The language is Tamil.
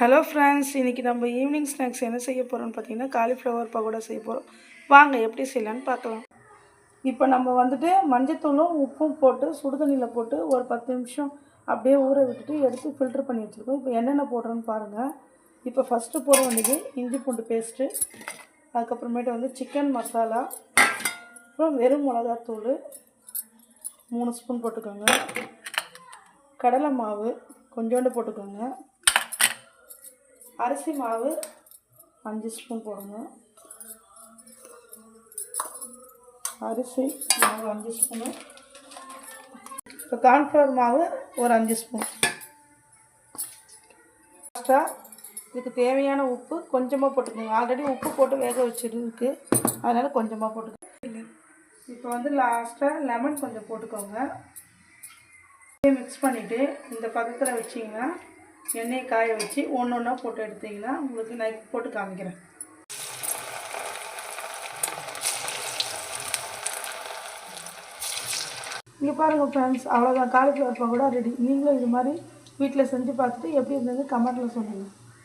ஹலோ ஃப்ரெண்ட்ஸ், இன்றைக்கி நம்ம ஈவினிங் ஸ்நாக்ஸ் என்ன செய்ய போகிறோம்னு பார்த்தீங்கன்னா காலிஃப்ளவர் பக்கோடா செய்ய போகிறோம். வாங்க எப்படி செய்யலான்னு பார்க்கலாம். இப்போ நம்ம மஞ்சத்தூளும் உப்பும் போட்டு சுடுதண்ணியில் போட்டு ஒரு 10 நிமிஷம் அப்படியே ஊற விட்டுட்டு எடுத்து ஃபில்ட்ரு பண்ணி வச்சுருக்கோம். இப்போ என்னென்ன போடுறோன்னு பாருங்கள். இப்போ ஃபஸ்ட்டு போட வேண்டியது இஞ்சி பூண்டு பேஸ்ட்டு, அதுக்கப்புறமேட்டு சிக்கன் மசாலா, அப்புறம் வெறும் மிளகாத்தூள் 3 ஸ்பூன் போட்டுக்கோங்க, கடலை மாவு கொஞ்சோண்டு போட்டுக்கோங்க, அரிசி மாவு 5 ஸ்பூன் போடுங்க, அரிசி மாவு 5 ஸ்பூனு, இப்போ கார்ன்ஃப்ளவர் மாவு ஒரு 5 ஸ்பூன். லாஸ்ட்டாக இதுக்கு தேவையான உப்பு கொஞ்சமாக போட்டுக்கோங்க. ஆல்ரெடி உப்பு போட்டு வேக வச்சுருக்கு, அதனால் கொஞ்சமாக போட்டுக்கோங்க. இப்போ லாஸ்ட்டாக லெமன் கொஞ்சம் போட்டுக்கோங்க. மிக்ஸ் பண்ணிவிட்டு இந்த பதத்தில் வச்சிங்கன்னா எண்ணெயை காய வச்சு ஒன்று ஒன்றா போட்டு எடுத்திங்கன்னா உங்களுக்கு நான் போட்டு காமிக்கிறேன். இங்கே பாருங்கள் ஃப்ரெண்ட்ஸ், அவ்வளோதான், காலிஃப்ளவர் பக்கோடா ரெடி. நீங்களும் இது மாதிரி வீட்டில் செஞ்சு பார்த்துட்டு எப்படி இருந்தது கமெண்ட்டில் சொல்லுங்கள்.